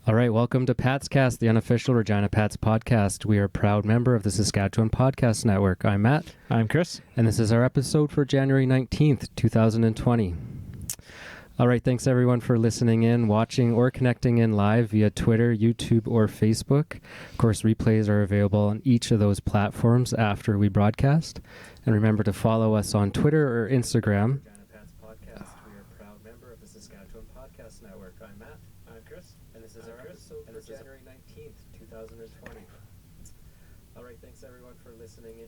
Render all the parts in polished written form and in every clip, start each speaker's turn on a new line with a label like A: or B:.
A: All right, welcome to PatsCast, the unofficial Regina Pats podcast. We are a proud member of the Saskatchewan Podcast Network. I'm Matt.
B: I'm Chris.
A: And this is our episode for January 19th, 2020. All right, thanks everyone for listening in, watching, or connecting in live via Twitter, YouTube, or Facebook. Of course, replays are available on each of those platforms after we broadcast. And remember to follow us on Twitter or Instagram. Regina Pats podcast. We are a proud member of the Saskatchewan Podcast Network. I'm Matt.
B: I'm Chris.
A: And this is our episode for January 19th, 2020. All right, thanks everyone for listening in.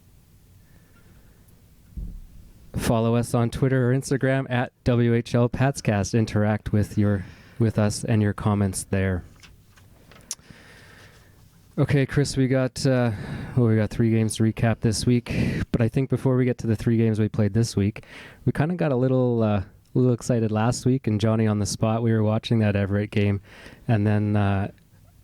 A: Follow us on Twitter or Instagram at WhlPatscast. Interact with us and your comments there. Okay, Chris, we got 3 games to recap this week. But I think before we get to the 3 games we played this week, we kind of got a little excited last week, and Johnny on the spot. We were watching that Everett game, and then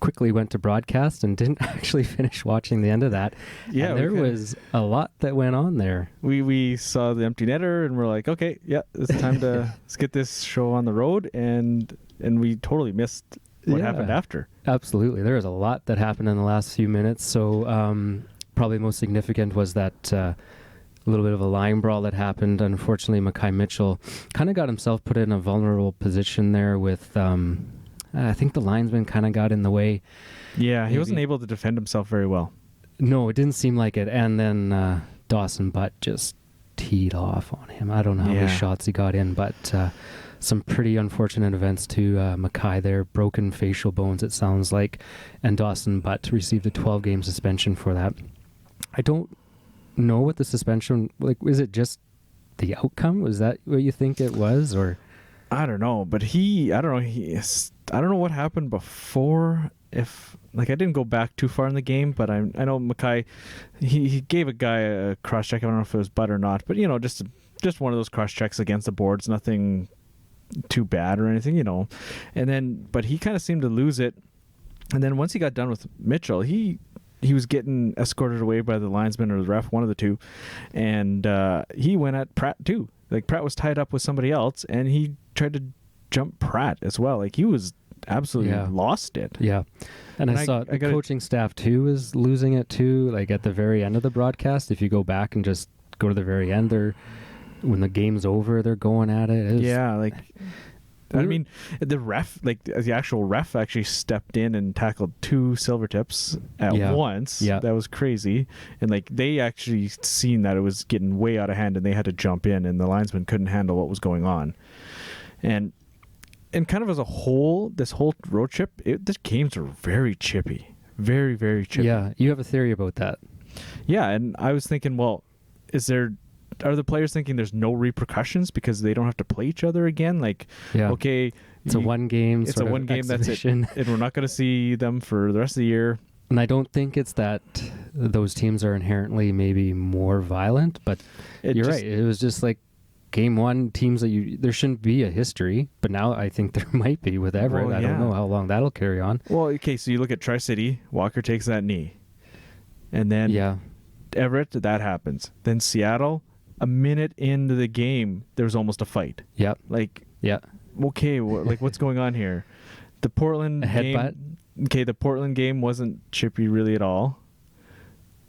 A: quickly went to broadcast and didn't actually finish watching the end of that. Yeah, and there was a lot that went on there.
B: We saw the empty netter, and we're like, okay, yeah, it's time to let's get this show on the road, and we totally missed what happened after.
A: Absolutely, there was a lot that happened in the last few minutes. So probably most significant was that a little bit of a line brawl that happened. Unfortunately, Mackay Mitchell kind of got himself put in a vulnerable position there with I think the linesman kind of got in the way.
B: Yeah, he wasn't able to defend himself very well.
A: No, it didn't seem like it. And then Dawson Butt just teed off on him. I don't know how many shots he got in, but some pretty unfortunate events to Mackay there. Broken facial bones, it sounds like. And Dawson Butt received a 12-game suspension for that. I don't know what the suspension, is it just the outcome? Was that what you think it was, or?
B: I don't know, but I don't know what happened before. If I didn't go back too far in the game, but I know Mackay, he gave a guy a cross check. I don't know if it was Butt or not, but just one of those cross checks against the boards, nothing too bad or anything, And then, but he kind of seemed to lose it. And then once he got done with Mitchell, he was getting escorted away by the linesman or the ref, one of the two, and he went at Pratt too. Pratt was tied up with somebody else, and he tried to jump Pratt as well. He was absolutely lost it.
A: Yeah. And I saw the coaching staff too is losing it too. At the very end of the broadcast, if you go back and just go to the very end, when the game's over, they're going at it. I mean, the ref, the actual ref actually stepped in and tackled 2 Silvertips at once. Yeah. That was crazy. And they actually seen that it was getting way out of hand, and they had to jump in, and the linesman couldn't handle what was going on. And kind of as a whole, this whole road trip, the games are very chippy. Very, very chippy. Yeah, you have a theory about that.
B: Yeah, and I was thinking, well, are the players thinking there's no repercussions because they don't have to play each other again? Okay,
A: it's a one game.
B: It's a one game. That's it, and we're not going to see them for the rest of the year.
A: And I don't think it's that those teams are inherently maybe more violent, but you're right. It was just game one, teams there shouldn't be a history, but now I think there might be with Everett. Well, I don't know how long that'll carry on.
B: Well, okay, so you look at Tri-City, Walker takes that knee, and then Everett, that happens. Then Seattle, a minute into the game, there was almost a fight.
A: Yep.
B: Okay, what's going on here? The Portland game. Okay, the Portland game wasn't chippy really at all.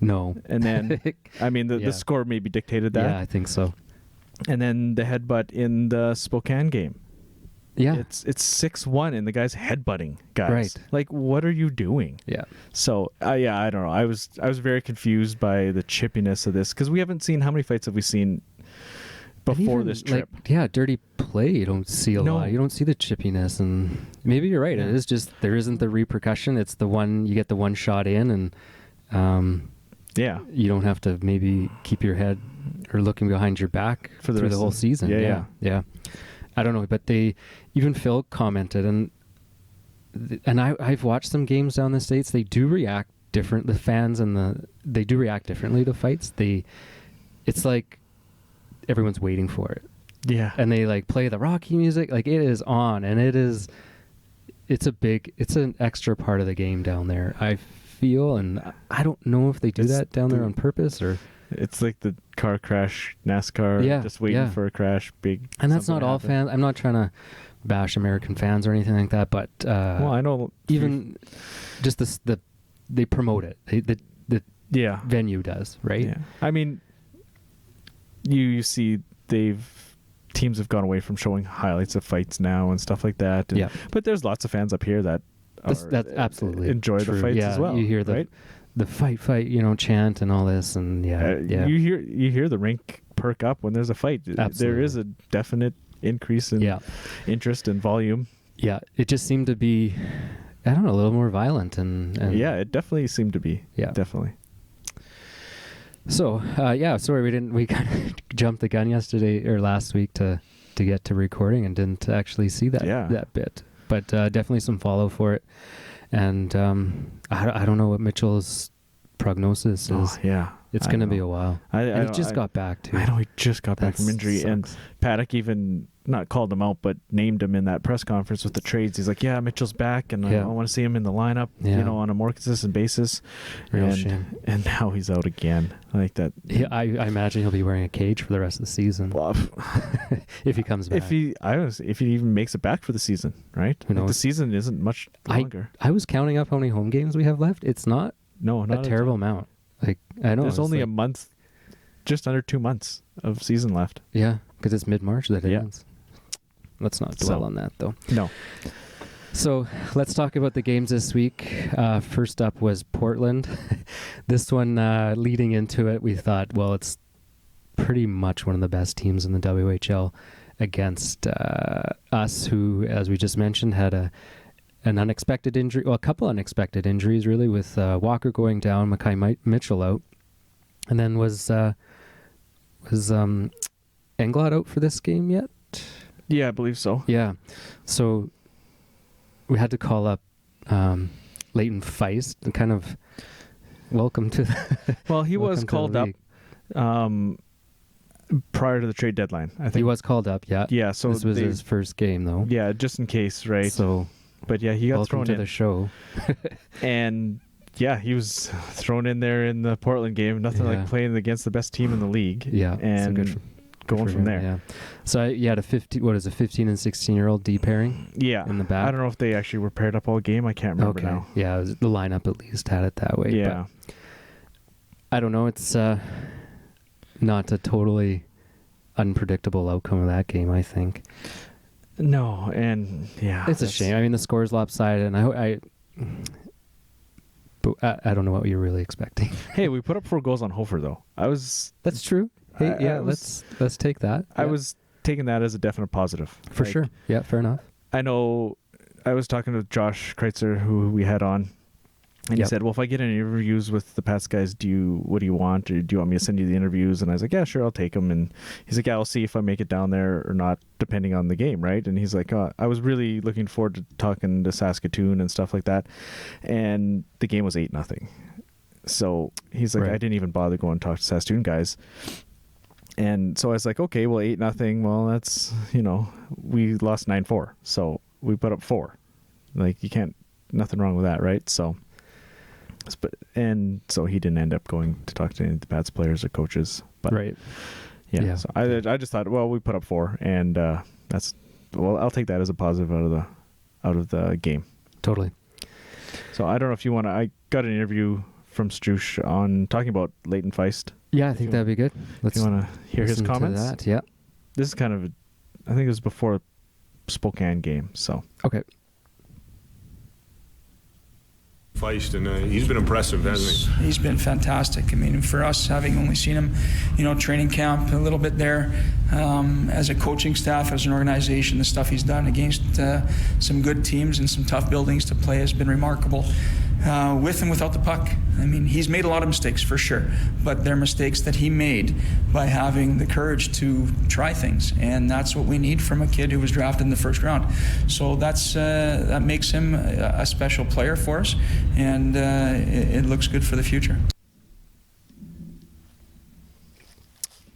A: No.
B: And then, the score maybe dictated that.
A: Yeah, I think so.
B: And then the headbutt in the Spokane game.
A: Yeah.
B: It's 6-1 and the guy's headbutting guys.
A: Right.
B: What are you doing?
A: Yeah.
B: So, I don't know. I was very confused by the chippiness of this, because we haven't seen, how many fights have we seen before this trip?
A: Dirty play, you don't see a lot. You don't see the chippiness, and maybe you're right. Yeah. It is just, there isn't the repercussion. It's you get the one shot in, and you don't have to maybe keep your head or looking behind your back through the whole season. Yeah. I don't know, but even Phil commented, and I've watched some games down the States. They do react different. The fans they do react differently to fights. It's like everyone's waiting for it.
B: Yeah.
A: And they play the Rocky music. It is on, and it's an extra part of the game down there, I feel, and I don't know if they do that down there on purpose, or
B: it's like the car crash NASCAR, just waiting for a crash, big.
A: And that's not all fans. I'm not trying to bash American fans or anything like that, but
B: well, I know
A: even just they promote it. The
B: yeah,
A: venue does, right?
B: Yeah. I mean, you see teams have gone away from showing highlights of fights now and stuff like that.
A: Yeah.
B: But there's lots of fans up here that
A: that's absolutely
B: enjoy
A: true.
B: the fights as well.
A: You hear
B: right?
A: the fight, chant and all this, and
B: you hear the rink perk up when there's a fight.
A: Absolutely.
B: There is a definite increase in interest and volume.
A: Yeah, it just seemed to be, I don't know, a little more violent and
B: yeah, it definitely seemed to be.
A: Yeah,
B: definitely.
A: So sorry we kind of jumped the gun yesterday or last week to get to recording and didn't actually see that bit, but definitely some follow for it, and I don't know what Mitchell's prognosis is. It's going to be a while. He just got back too.
B: I know he just got back from injury,
A: sucks.
B: and Paddock even not called him out, but named him in that press conference with the trades. He's like, "Yeah, Mitchell's back, and I want to see him in the lineup, on a more consistent basis."
A: Real shame.
B: And now he's out again, like that.
A: Yeah, I imagine he'll be wearing a cage for the rest of the season.
B: Well,
A: if he comes back.
B: If he even makes it back for the season, right?
A: Who knows?
B: The season isn't much longer.
A: I was counting up how many home games we have left. It's not a terrible amount. Like, I know
B: there's only a month, just under 2 months of season left.
A: Yeah, because it's mid-March that it ends. Let's not dwell on that, though.
B: No.
A: So let's talk about the games this week. First up was Portland. This one, leading into it, we thought, well, it's pretty much one of the best teams in the WHL against us, who, as we just mentioned, had an unexpected injury, well, a couple unexpected injuries, really, with Walker going down, Mackay Mitchell out, and then was Englot out for this game yet?
B: Yeah, I believe so.
A: Yeah, so we had to call up Leighton Feist and kind of welcome to the
B: well, he was called up prior to the trade deadline, I think. He
A: was called up, yeah.
B: Yeah, so
A: this was his first game, though.
B: Yeah, just in case, right?
A: So,
B: but yeah, he got thrown
A: to
B: in
A: the show.
B: And yeah, he was thrown in there in the Portland game. Nothing like playing against the best team in the league.
A: Yeah,
B: and
A: so
B: going from there.
A: Yeah. So you had a 15 and 16-year-old D pairing.
B: Yeah,
A: in the back.
B: I don't know if they actually were paired up all game. I can't remember now.
A: Yeah, the lineup at least had it that way.
B: Yeah,
A: but I don't know. It's not a totally unpredictable outcome of that game, I think.
B: No, and yeah,
A: it's a shame. I mean, the score's lopsided, and but I don't know what you're really expecting.
B: Hey, we put up 4 goals on Hofer, though.
A: That's true. Hey, let's take that.
B: I was taking that as a definite positive.
A: For sure. Yeah, fair enough.
B: I know I was talking to Josh Kreitzer, who we had on, and he said, well, if I get any interviews with the Pats guys, what do you want? Or do you want me to send you the interviews? And I was like, yeah, sure, I'll take them. And he's like, yeah, I'll see if I make it down there or not, depending on the game, right? And he's like, I was really looking forward to talking to Saskatoon and stuff like that. And the game was 8-0. So he's like, I didn't even bother going to talk to Saskatoon guys. And so I was like, okay, well, 8-0. Well, that's, we lost 9-4. So we put up 4. Like, nothing wrong with that, right? So he didn't end up going to talk to any of the Pats players or coaches. But
A: right.
B: Yeah. So I just thought, well, we put up 4, and I'll take that as a positive out of the game.
A: Totally.
B: So I don't know if you want to. I got an interview from Strush on talking about Leighton Feist.
A: Yeah, I think that'd be good.
B: If you want to hear his comments.
A: That, yeah.
B: This is kind of I think it was before Spokane game. So
A: okay.
C: Feist, and he's been impressive, hasn't he?
D: He's been fantastic. I mean, for us, having only seen him, training camp a little bit there, as a coaching staff, as an organization, the stuff he's done against some good teams and some tough buildings to play has been remarkable. With and without the puck. I mean, he's made a lot of mistakes for sure, but they're mistakes that he made by having the courage to try things, and that's what we need from a kid who was drafted in the first round. So that makes him a special player for us, and it looks good for the future.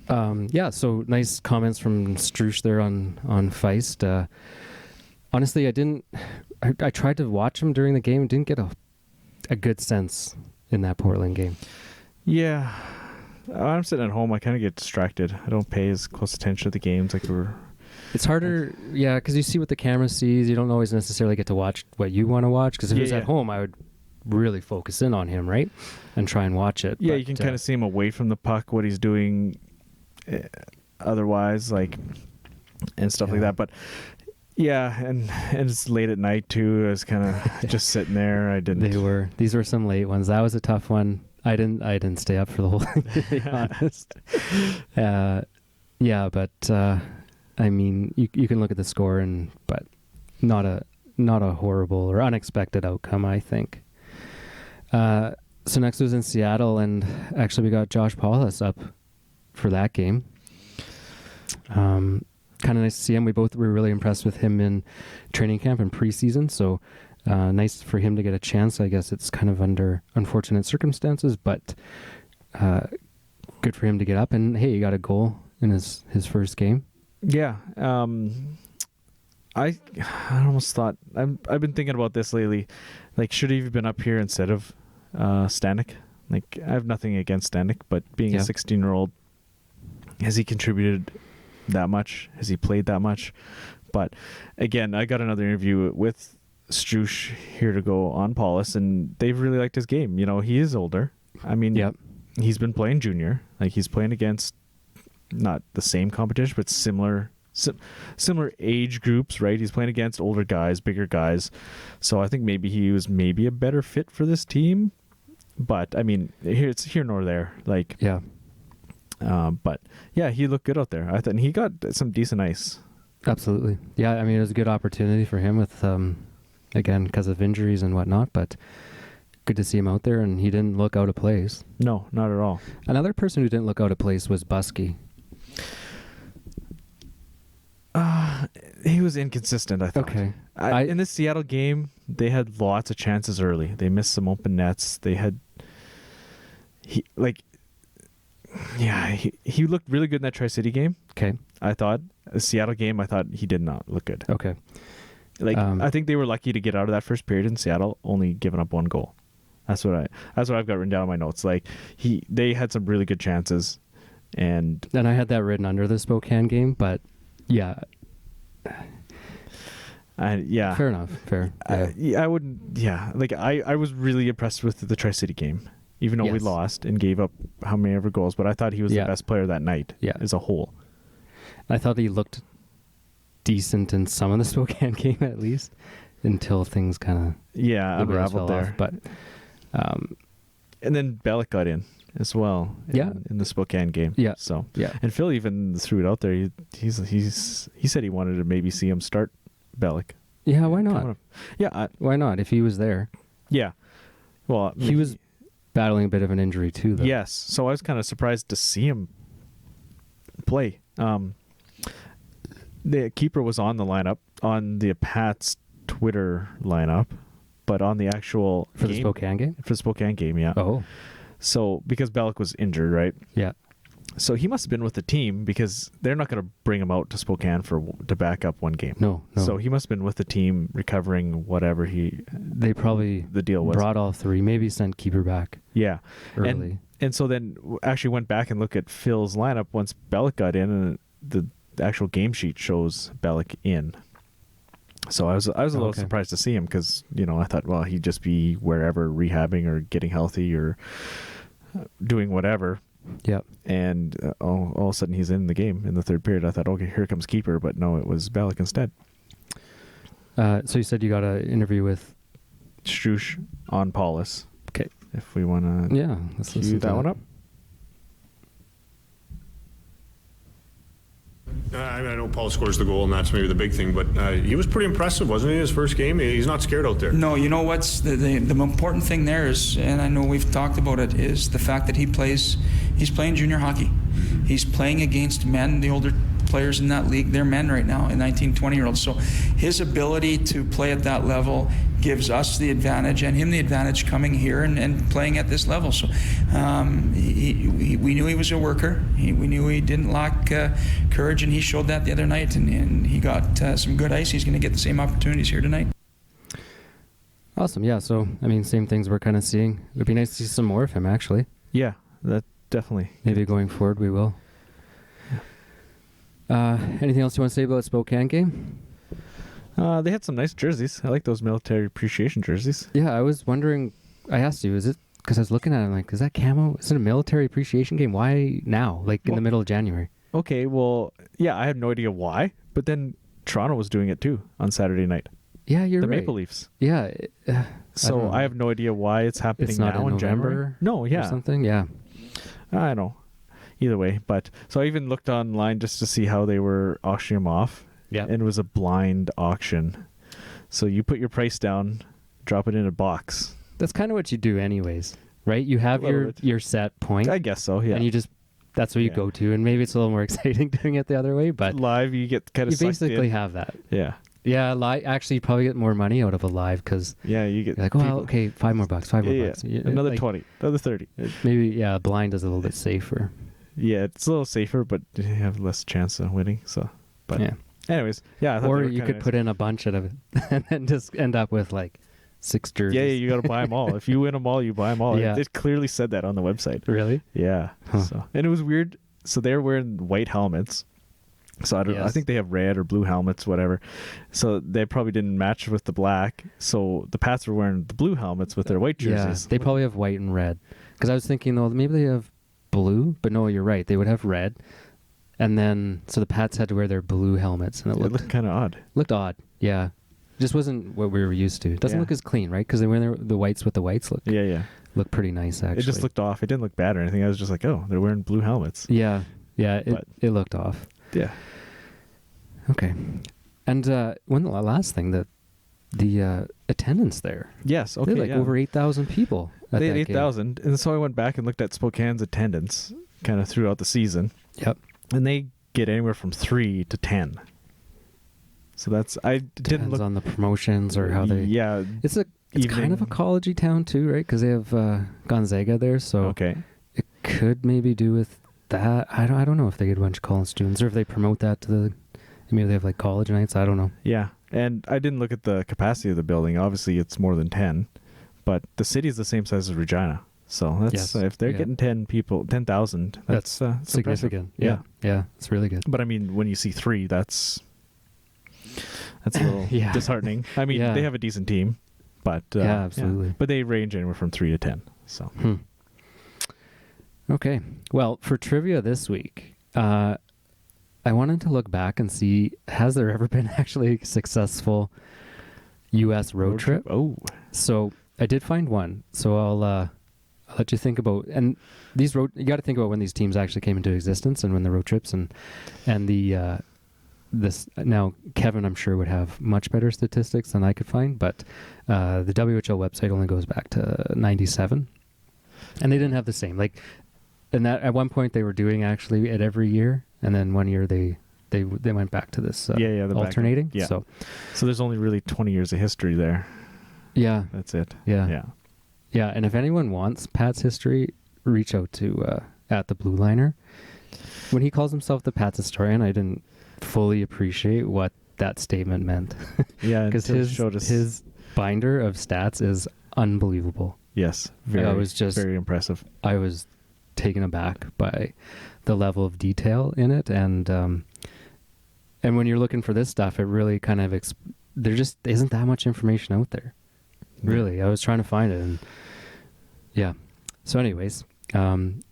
A: So nice comments from Strush there on Feist. Honestly, I tried to watch him during the game and didn't get a good sense in that Portland game.
B: Yeah. I'm sitting at home. I kind of get distracted. I don't pay as close attention to the games like we're
A: It's harder, because you see what the camera sees. You don't always necessarily get to watch what you want to watch, because if it was at home, I would really focus in on him, right? And try and watch it.
B: Yeah,
A: but,
B: you can kind of see him away from the puck, what he's doing otherwise, like, and stuff like that. But yeah, and it's late at night too. I was kind of just sitting there. I didn't.
A: These were some late ones. That was a tough one. I didn't stay up for the whole thing, to be honest. But I mean, you can look at the score but not a horrible or unexpected outcome, I think. So next was in Seattle, and actually we got Josh Paulus up for that game. Kind of nice to see him. We both were really impressed with him in training camp and preseason, so nice for him to get a chance. I guess it's kind of under unfortunate circumstances, but good for him to get up. And hey, he got a goal in his first game. Yeah.
B: I almost thought I've been thinking about this lately. Like, should he have been up here instead of Stanek? Like, I have nothing against Stanek, but being a 16-year-old, has he contributed that much? Has he played that much? But again, I got another interview with Strush here to go on Paulus, and they've really liked his game. You know, he is older. I mean, he's been playing junior. Like, he's playing against not the same competition, but similar age groups, right? He's playing against older guys, bigger guys. So I think maybe he was a better fit for this team. But I mean, it's here nor there. Like, but yeah, he looked good out there. I thought he got some decent ice.
A: Absolutely. Yeah, I mean, it was a good opportunity for him with, again, because of injuries and whatnot, but good to see him out there, and he didn't look out of place.
B: No, not at all.
A: Another person who didn't look out of place was Busky.
B: He was inconsistent, I thought.
A: Okay.
B: In this Seattle game, they had lots of chances early. They missed some open nets. He looked really good in that Tri-City game.
A: Okay.
B: I thought. The Seattle game, I thought he did not look good.
A: Okay.
B: Like, I think they were lucky to get out of that first period in Seattle, only giving up one goal. That's what I've got written down in my notes. Like, they had some really good chances, and
A: I had that written under the Spokane game, but yeah. Fair enough. Fair.
B: I wouldn't. Yeah. Like, I was really impressed with the Tri-City game, even though we lost and gave up how many ever goals. But I thought he was the best player that night as a whole.
A: I thought he looked decent in some of the Spokane game, at least, until things kind of
B: unraveled there.
A: Off, but
B: and then Bellick got in as well. In the Spokane game.
A: Yeah.
B: So and Phil even threw it out there. He said he wanted to maybe see him start Bellick.
A: Yeah, why not?
B: Why
A: not? If he was there.
B: Yeah. Well,
A: he was battling a bit of an injury too, though.
B: Yes. So I was kind of surprised to see him play. The keeper was on the lineup on the Pats Twitter lineup, but on the actual
A: for the Spokane game.
B: For the Spokane game, yeah.
A: Oh.
B: So because Bellick was injured, right?
A: Yeah.
B: So he must have been with the team, because they're not going to bring him out to Spokane to back up one game.
A: No.
B: So he must have been with the team recovering whatever
A: they probably
B: the deal was.
A: Brought all three, maybe sent keeper back.
B: Yeah.
A: Early.
B: And so then actually went back and looked at Phil's lineup once Bellick got in, and the actual game sheet shows Bellick in. So I was a little surprised to see him, because, you know, I thought, well, he'd just be wherever, rehabbing or getting healthy or doing whatever.
A: Yeah.
B: And all of a sudden he's in the game in the third period. I thought, okay, here comes keeper, but no, it was Bellick instead.
A: So you said you got an interview with
B: Strush on Paulus.
A: Okay.
B: If we want to
A: let's
B: cue that one up.
C: I know Paul scores the goal, and that's maybe the big thing, but he was pretty impressive, wasn't he, his first game? He's not scared out there.
D: No, you know what's the important thing there is, and I know we've talked about it, is the fact that he's playing junior hockey. He's playing against men, the older players in that league, they're men right now, 19, 20-year-olds. So his ability to play at that level gives us the advantage, and him the advantage coming here and playing at this level. So we knew he was a worker. We knew he didn't lack courage, and he showed that the other night, and he got some good ice. He's going to get the same opportunities here tonight.
A: Awesome. Yeah, so, I mean, same things we're kind of seeing. It would be nice to see some more of him, actually.
B: Yeah, that definitely.
A: Maybe going forward we will. Anything else you want to say about the Spokane game?
B: They had some nice jerseys. I like those military appreciation jerseys.
A: Yeah, I was wondering. I asked you, is it because I was looking at it, I'm like, is that camo? Is it a military appreciation game? Why now? Like in the middle of January?
B: Okay, well, yeah, I have no idea why, but then Toronto was doing it too on Saturday night.
A: Yeah, you're
B: the
A: right.
B: Maple Leafs.
A: Yeah.
B: So I have no idea why it's happening
A: it's not
B: now in January. No, yeah.
A: Or something, yeah.
B: I don't know. Either way, but so I even looked online just to see how they were auctioning them off.
A: Yeah.
B: And it was a blind auction. So you put your price down, drop it in a box.
A: That's kind of what you do anyways, right? You have your set point.
B: I guess so, yeah.
A: And you just, that's what you go to. And maybe it's a little more exciting doing it the other way, but
B: live, you get kind of
A: you basically have that.
B: Yeah.
A: Yeah, actually, you probably get more money out of a live because
B: you get
A: like, well, okay, $5 more, $5 more bucks.
B: Yeah. Another 20, another 30.
A: Maybe, blind is a little bit safer.
B: Yeah, it's a little safer, but you have less chance of winning. So, but
A: yeah.
B: Anyways, yeah.
A: Or you could put in a bunch of it and then just end up with like 6 jerseys.
B: Yeah, you got to buy them all. If you win them all, you buy them all.
A: Yeah.
B: It clearly said that on the website.
A: Really?
B: Yeah.
A: Huh.
B: So, and it was weird. So they're wearing white helmets. So I think they have red or blue helmets, whatever. So they probably didn't match with the black. So the Pats were wearing the blue helmets with their white jerseys.
A: Yeah, they probably have white and red. Because I was thinking, though, maybe they have blue, but no, you're right. They would have red. And then, so the Pats had to wear their blue helmets, and it looked
B: kind of odd.
A: Looked odd, yeah. Just wasn't what we were used to. It doesn't look as clean, right? Because they wear the whites with the whites look.
B: Yeah.
A: Look pretty nice, actually.
B: It just looked off. It didn't look bad or anything. I was just like, oh, they're wearing blue helmets.
A: Yeah. It looked off.
B: Yeah.
A: Okay. And one last thing, the attendance there.
B: Yes. Okay.
A: They had over 8,000 people.
B: They had 8,000, and so I went back and looked at Spokane's attendance kind of throughout the season.
A: Yep.
B: And they get anywhere from 3 to 10. So that's didn't look
A: on the promotions or how they.
B: Yeah.
A: It's kind of a collegey town too, right? Because they have Gonzaga there, so
B: okay.
A: It could maybe do with that. I don't know if they get a bunch of college students or if they promote that to the. Maybe they have like college nights. I don't know.
B: Yeah, and I didn't look at the capacity of the building. Obviously, it's more than 10, but the city is the same size as Regina. So that's if they're getting 10,000, that's
A: significant. Yeah, it's really good.
B: But I mean, when you see 3, that's a little disheartening. I mean, they have a decent team, but
A: absolutely.
B: Yeah. But they range anywhere from 3 to 10. So
A: okay. Well, for trivia this week, I wanted to look back and see, has there ever been actually a successful U.S. road trip?
B: Oh.
A: So I did find one. So I'll let you think about, and these you got to think about when these teams actually came into existence and when the road trips and the this. Now, Kevin, I'm sure, would have much better statistics than I could find, but the WHL website only goes back to 97, and they didn't have the same. Like, and that at one point they were doing actually it every year. And then one year they went back to this alternating.
B: Yeah. So there's only really 20 years of history there.
A: Yeah.
B: That's it.
A: Yeah. And if anyone wants Pat's history, reach out to at the Blue Liner. When he calls himself the Pat's historian, I didn't fully appreciate what that statement meant.
B: Yeah,
A: because his binder of stats is unbelievable.
B: Yes, very impressive.
A: I was taken aback by the level of detail in it, and when you're looking for this stuff, it really kind of there just isn't that much information out there. Really, I was trying to find it, and so anyways,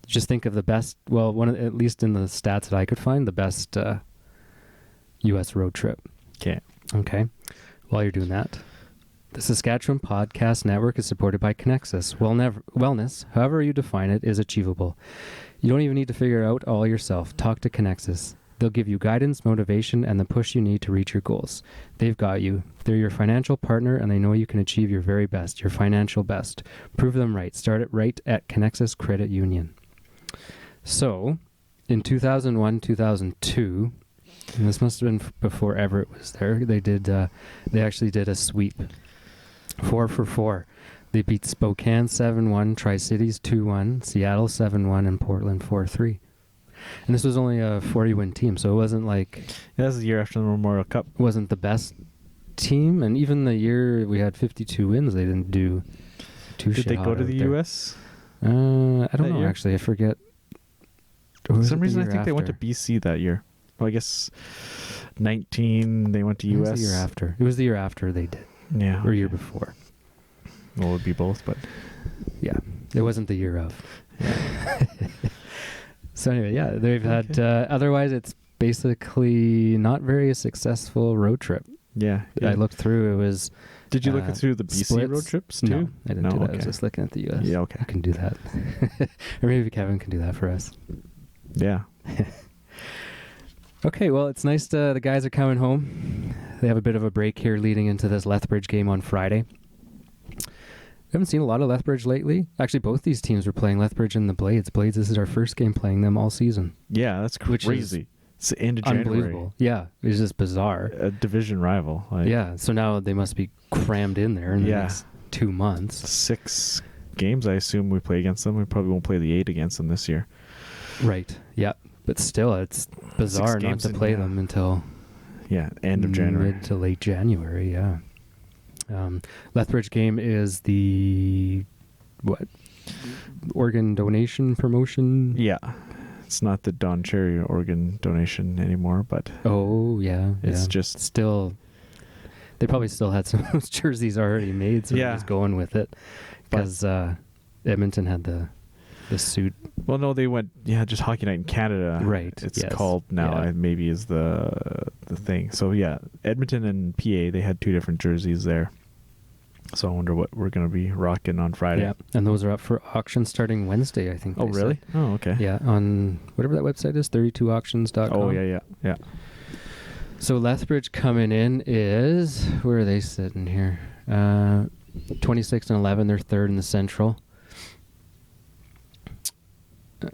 A: just think of the best, at least in the stats that I could find, the best U.S. road trip. Okay, while you're doing that, the Saskatchewan Podcast Network is supported by Connexus. Wellness, however you define it, is achievable. You don't even need to figure it out all yourself. Talk to Connexus. They'll give you guidance, motivation, and the push you need to reach your goals. They've got you. They're your financial partner, and they know you can achieve your very best, your financial best. Prove them right. Start it right at Connexus Credit Union. So, in 2001, 2002, and this must have been before Everett was there, they actually did a sweep. 4 for 4. They beat Spokane 7-1, Tri-Cities 2-1, Seattle 7-1, and Portland 4-3. And this was only a 40-win team, so it wasn't like...
B: That was the year after the Memorial Cup.
A: Wasn't the best team, and even the year we had 52 wins, they didn't do too shit.
B: Did they go to the U.S.?
A: I don't know, actually. I forget.
B: For some reason, I think they went to BC that year. Well, I guess 19 they went to US.
A: It was the year after. It was the year after they did.
B: Yeah.
A: Or year before.
B: Well, it would be both, but
A: yeah, it wasn't the year of. Yeah. So anyway, yeah, they've had. Otherwise, it's basically not very successful road trip.
B: Yeah.
A: I looked through. It was.
B: Did you look through the BC
A: splits?
B: road trips too?
A: No, I didn't do that. I was just looking at the US.
B: Yeah, okay.
A: I can do that. Or maybe Kevin can do that for us.
B: Yeah.
A: Okay, well, it's nice the guys are coming home. They have a bit of a break here leading into this Lethbridge game on Friday. We haven't seen a lot of Lethbridge lately. Actually, both these teams were playing Lethbridge and the Blades. Blades, this is our first game playing them all season.
B: Yeah, that's crazy. It's the end of
A: unbelievable.
B: January.
A: Yeah, it's just bizarre.
B: A division rival.
A: Yeah, so now they must be crammed in there in the next 2 months.
B: 6 games, I assume, we play against them. We probably won't play the 8 against them this year.
A: Right, yeah. But still, it's bizarre not to play them until
B: end of January.
A: Mid to late January, yeah. Lethbridge game is the organ donation promotion?
B: Yeah. It's not the Don Cherry organ donation anymore, but
A: it's
B: just
A: still they probably still had some of those jerseys already made, so they're just going with it because Edmonton had the suit.
B: Well, no, they went just Hockey Night in Canada.
A: Right.
B: It's called now. Maybe is the thing. So Edmonton and PA, they had 2 different jerseys there. So I wonder what we're going to be rocking on Friday.
A: Yeah, and those are up for auction starting Wednesday, I think.
B: Oh, really?
A: Said.
B: Oh, okay.
A: Yeah, on whatever that website is, 32auctions.com.
B: Oh, yeah.
A: So Lethbridge coming in is, where are they sitting here? 26 and 11, they're third in the Central.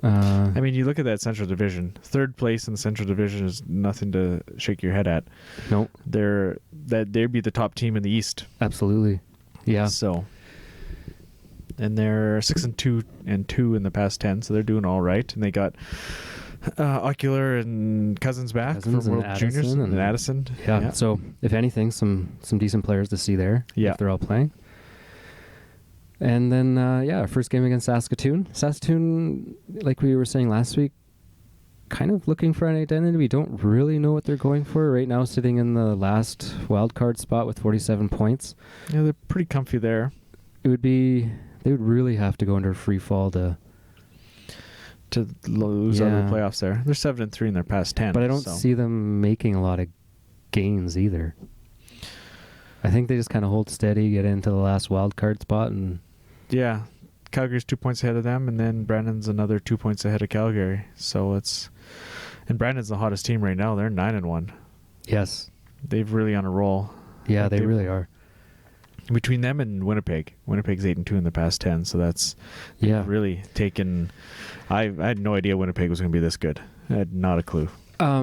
B: I mean, you look at that Central Division. 3rd place in the Central Division is nothing to shake your head at.
A: Nope.
B: They'd be the top team in the East.
A: Absolutely. Yeah.
B: So, and they're 6-2 and 2 in the past 10, so they're doing all right. And they got Ocular and Cousins back from World Juniors and Addison.
A: Yeah. So, if anything, some decent players to see there.
B: Yeah.
A: If they're all playing. And then, our first game against Saskatoon. Saskatoon, like we were saying last week, kind of looking for an identity. We don't really know what they're going for right now, sitting in the last wildcard spot with 47 points.
B: Yeah, they're pretty comfy there.
A: They would really have to go under free fall to
B: lose out of the playoffs there. They're 7-3 in their past 10.
A: But I don't see them making a lot of gains either. I think they just kind of hold steady, get into the last wild card spot, and
B: Calgary's 2 points ahead of them, and then Brandon's another 2 points ahead of Calgary. So and Brandon's the hottest team right now. They're 9-1.
A: Yes,
B: they've really on a roll.
A: Yeah, they really are.
B: Between them and Winnipeg, Winnipeg's 8-2 in the past 10. So that's really taken. I had no idea Winnipeg was going to be this good. I had not a clue.
A: I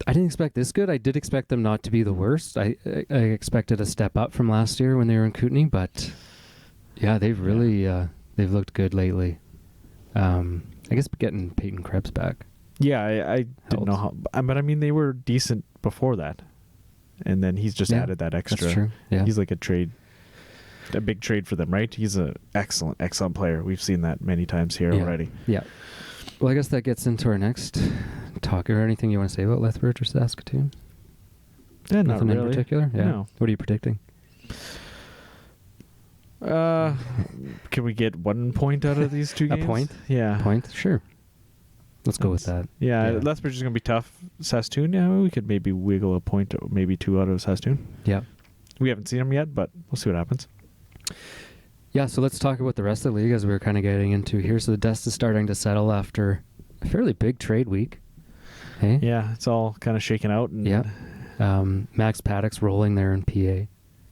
A: didn't expect this good. I did expect them not to be the worst. I expected a step up from last year when they were in Kootenay, but they've really they've looked good lately. I guess getting Peyton Krebs back. Yeah,
B: I didn't know how, but I mean they were decent before that, and then he's just added that extra.
A: That's true. Yeah,
B: he's like a big trade for them, right? He's an excellent player. We've seen that many times here already.
A: Yeah. Well, I guess that gets into our next talk. Or anything you want to say about Lethbridge or Saskatoon?
B: Yeah,
A: nothing
B: not really.
A: in particular. Yeah.
B: No.
A: What are you predicting?
B: Can we get 1 point out of these 2 games?
A: A point?
B: Yeah.
A: A point? Sure. Let's go with that.
B: Yeah, Lethbridge is going to be tough. Saskatoon, we could maybe wiggle a point, or maybe 2 out of Saskatoon.
A: Yeah.
B: We haven't seen them yet, but we'll see what happens.
A: Yeah, so let's talk about the rest of the league as we were kind of getting into here. So the dust is starting to settle after a fairly big trade week. Hey?
B: Yeah, it's all kind of shaken out. And
A: Max Paddock's rolling there in PA.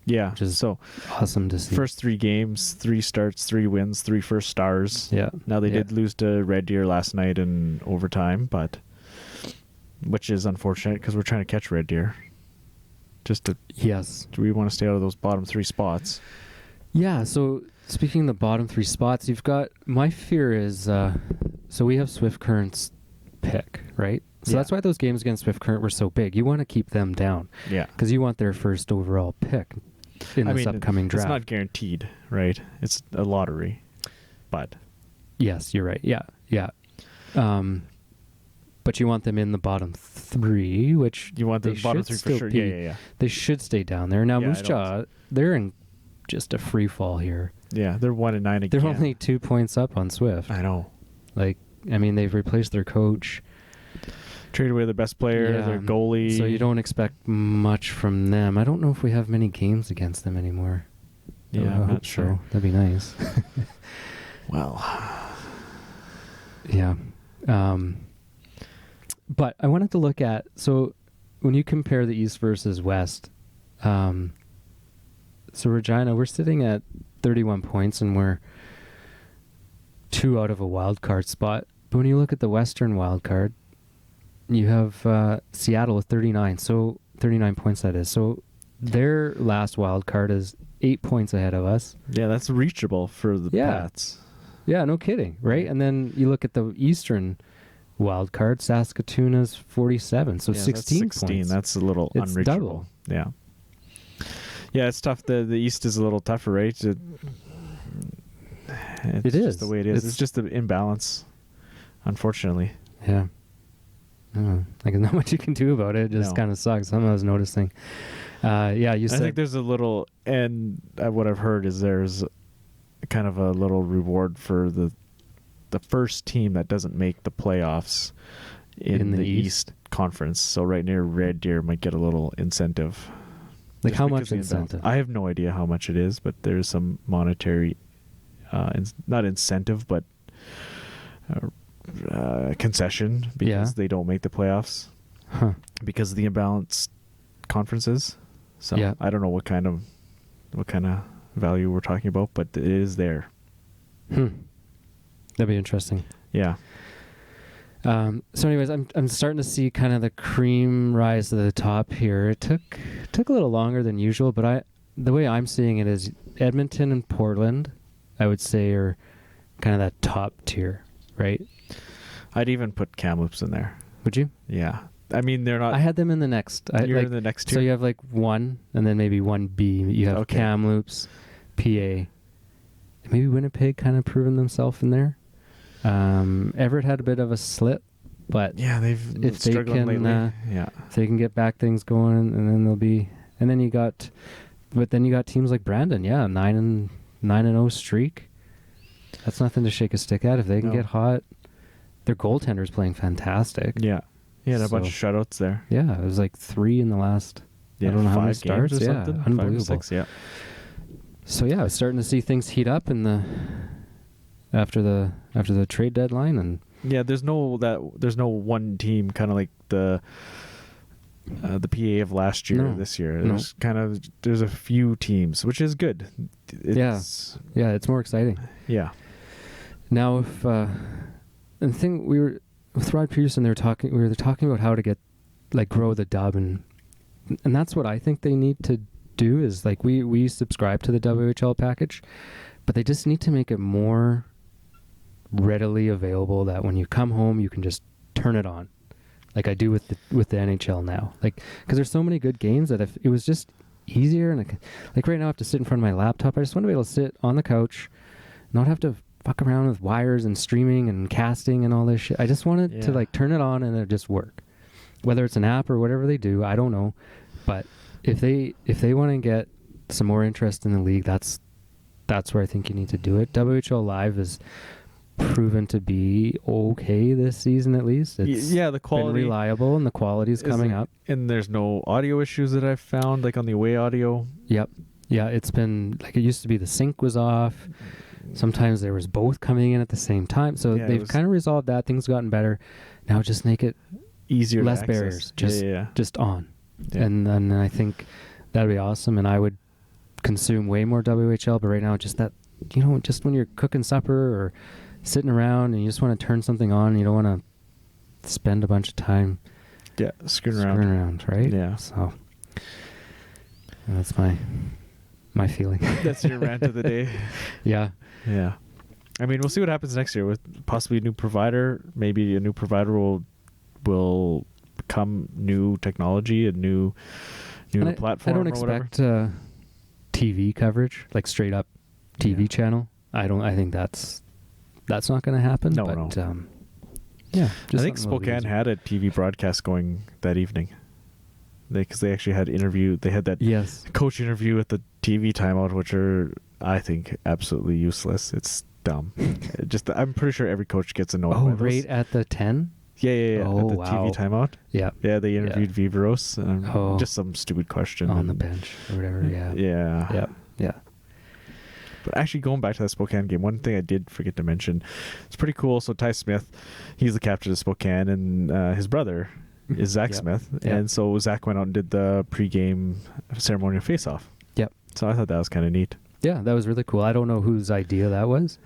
B: Yeah,
A: which is
B: so
A: awesome to see.
B: First 3 games, 3 starts, 3 wins, 3 first stars.
A: Yeah.
B: Now they did lose to Red Deer last night in overtime, but which is unfortunate because we're trying to catch Red Deer. We want to stay out of those bottom 3 spots.
A: Yeah, so speaking of the bottom 3 spots, you've got, my fear is, so we have Swift Current's pick, right? So that's why those games against Swift Current were so big. You want to keep them down.
B: Yeah.
A: Because you want their first overall pick in this upcoming draft.
B: It's not guaranteed, right? It's a but
A: yes, you're right. Yeah. But but you want them in the bottom 3, which
B: you want the bottom 3 for sure. Yeah.
A: They should stay down there. Now, Moose Jaw, they're in just a free fall here.
B: Yeah, they're 1-9 again.
A: They're only 2 points up on Swift.
B: I know.
A: Like, I mean, they've replaced their coach.
B: Traded away their best player, their goalie.
A: So you don't expect much from them. I don't know if we have many games against them anymore.
B: Yeah, I'm not sure.
A: That'd be nice.
B: Well.
A: Yeah. But I wanted to look at, so when you compare the East versus West, so Regina, we're sitting at 31 points and we're 2 out of a wild card spot. But when you look at the Western wild card, you have Seattle with 39. So 39 points, that is. So their last wild card is 8 points ahead of us.
B: Yeah, that's reachable for the Pats.
A: Yeah, no kidding, right? And then you look at the Eastern wild card, Saskatoon's 47, so 16 points.
B: That's a little
A: it's
B: unreachable.
A: Double.
B: Yeah, it's tough. The East is a little tougher, right? It's
A: it is
B: just the way it is. It's just the imbalance, unfortunately.
A: Yeah. Like there's not much you can do about it. It just kind of sucks. Something I was noticing. You said.
B: I think there's a little, and what I've heard is there's kind of a little reward for the first team that doesn't make the playoffs in the East Conference. So right near Red Deer might get a little incentive.
A: Like how much incentive?
B: I have no idea how much it is, but there's some monetary, not incentive, but concession because they don't make the playoffs because of the imbalanced conferences. So I don't know what kind of value we're talking about, but it is there.
A: That'd be interesting.
B: Yeah.
A: So anyways, I'm starting to see kind of the cream rise to the top here. It took a little longer than usual, but the way I'm seeing it is Edmonton and Portland, I would say, are kind of that top tier, right?
B: I'd even put Kamloops in there.
A: Would you?
B: Yeah. I mean, they're not.
A: I had them in the next.
B: You're in the next tier.
A: So you have like 1 and then maybe 1B. You have Kamloops, PA, maybe Winnipeg kind of proven themselves in there. Everett had a bit of a slip, but
B: they've struggling lately.
A: If they can get back things going, and then they'll be. And then you got teams like Brandon, 9-0 streak. That's nothing to shake a stick at if they can get hot. Their goaltender's playing fantastic.
B: Yeah. He had a bunch of shutouts there.
A: Yeah, it was like 3 in the last. I don't know how many starts.
B: Or something.
A: Unbelievable.
B: 5 or 6,
A: So I was starting to see things heat up after the trade deadline, and
B: there's no one team kind of like the PA of last year. This year there's a few teams, which is good. It's
A: more exciting.
B: Yeah.
A: Now if and the thing we were with Rod Peterson, we were talking about how to get grow the dub, and that's what I think they need to do is we subscribe to the WHL package, but they just need to make it more readily available that when you come home you can just turn it on, like I do with the NHL now. Because there's so many good games that if it was just easier, and right now I have to sit in front of my laptop. I just want to be able to sit on the couch, not have to fuck around with wires and streaming and casting and all this shit. I just wanted to turn it on and it just work. Whether it's an app or whatever they do, I don't know. But if they want to get some more interest in the league, that's where I think you need to do it. WHL Live is proven to be okay this season, at least. It's
B: the quality
A: been reliable and the quality is coming up.
B: And there's no audio issues that I've found, on the away audio.
A: Yep. Yeah, it's been it used to be the sync was off. Sometimes there was both coming in at the same time. So they've kind of resolved that. Things gotten better. Now just make it
B: easier,
A: less barriers. Just on. Yeah. And then I think that'd be awesome. And I would consume way more WHL. But right now, just that, just when you're cooking supper or sitting around and you just want to turn something on, and you don't want to spend a bunch of time
B: screwing around,
A: right?
B: Yeah.
A: So that's my feeling.
B: That's your rant of the day.
A: Yeah.
B: Yeah. I mean, we'll see what happens next year with possibly a new provider. Maybe a new provider will become new technology, a new platform.
A: I don't expect TV coverage, straight up TV channel. I think that's not going to happen.
B: No.
A: Yeah.
B: I think Spokane had a TV broadcast going that evening. Because they actually had they had that coach interview at the TV timeout, which are, I think, absolutely useless. It's dumb. I'm pretty sure every coach gets annoyed by those.
A: Right at the 10?
B: Yeah.
A: Oh,
B: at the TV timeout.
A: Yeah.
B: Yeah, they interviewed Viveros. Just some stupid question.
A: On the bench or whatever, yeah.
B: Yeah. But actually, going back to that Spokane game, one thing I did forget to mention, it's pretty cool. So Ty Smith, he's the captain of Spokane, and his brother is Zach Smith. And so Zach went out and did the pregame ceremonial face-off.
A: Yep.
B: So I thought that was kind of neat.
A: Yeah, that was really cool. I don't know whose idea that was,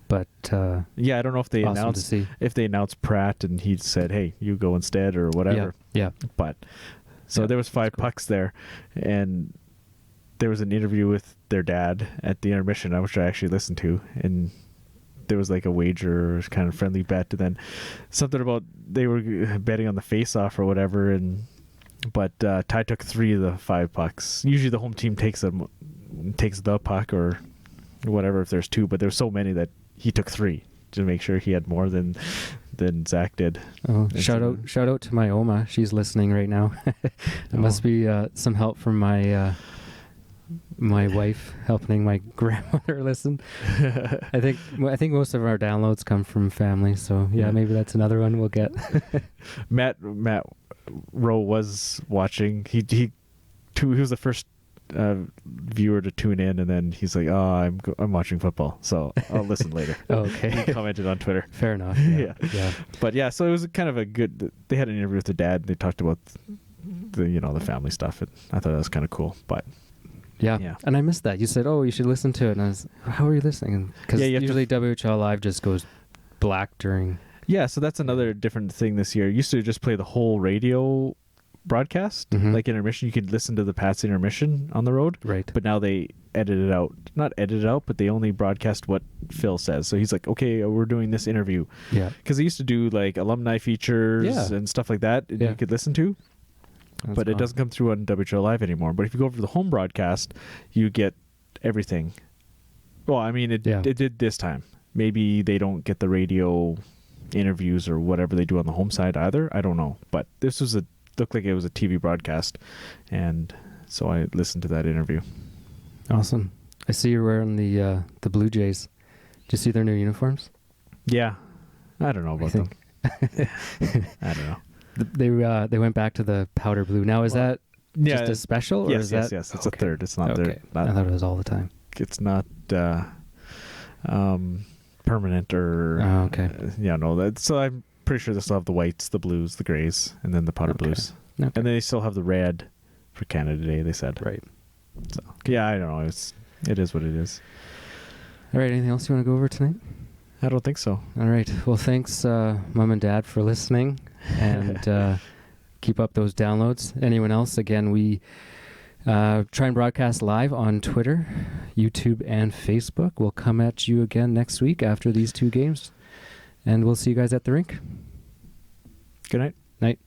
A: but
B: I don't know if they announced Pratt and he said, "Hey, you go instead" or whatever.
A: Yeah.
B: But so there was 5 pucks there, and there was an interview with their dad at the intermission, which I actually listened to, and there was like a wager, kind of friendly bet, and then something about they were betting on the face-off or whatever, but Ty took 3 of the 5 pucks. Usually the home team takes the puck or whatever if there's 2, but there's so many that he took 3 to make sure he had more than Zach did.
A: Oh, shout out to my Oma. She's listening right now. It must be some help from my wife helping my grandmother listen. I think most of our downloads come from family, so maybe that's another one we'll get.
B: Matt Rowe was watching. He was the first viewer to tune in, and then he's like, I'm watching football, so I'll listen later.
A: Okay.
B: He commented on Twitter.
A: Fair enough.
B: Yeah. But so it was kind of a good, they had an interview with the dad, and they talked about the family stuff, and I thought that was kind of cool. But
A: yeah, and I missed that. You said, you should listen to it, and I was, how are you listening? Because usually WHL Live just goes black during. Yeah,
B: so that's another different thing this year. It used to just play the whole radio broadcast, like intermission. You could listen to the Pats intermission on the road,
A: right?
B: But now they not edit it out, but they only broadcast what Phil says. So he's like, okay, we're doing this interview, because they used to do like alumni features and stuff like that, and you could listen to. But it doesn't come through on WHL Live anymore. But if you go over to the home broadcast, you get everything. Well, I mean, it did this time. Maybe they don't get the radio interviews or whatever they do on the home side either. I don't know. But this looked like it was a TV broadcast, and so I listened to that interview.
A: Awesome. I see you're wearing the Blue Jays. Did you see their new uniforms?
B: Yeah. I don't know about them. I don't know.
A: They went back to the powder blue. Now is that just a special? Or
B: yes,
A: is that...
B: yes. It's a third. It's not their.
A: I thought it was all the time.
B: It's not permanent or.
A: Oh, okay.
B: So I'm pretty sure they still have the whites, the blues, the grays, and then the powder blues, and then they still have the red for Canada Day. They said
A: right.
B: So I don't know. It is what it is.
A: All right. Anything else you want to go over tonight?
B: I don't think so.
A: All right. Well, thanks, Mom and Dad, for listening, and keep up those downloads. Anyone else? Again, we try and broadcast live on Twitter, YouTube, and Facebook. We'll come at you again next week after these 2 games, and we'll see you guys at the rink.
B: Good night.
A: Night.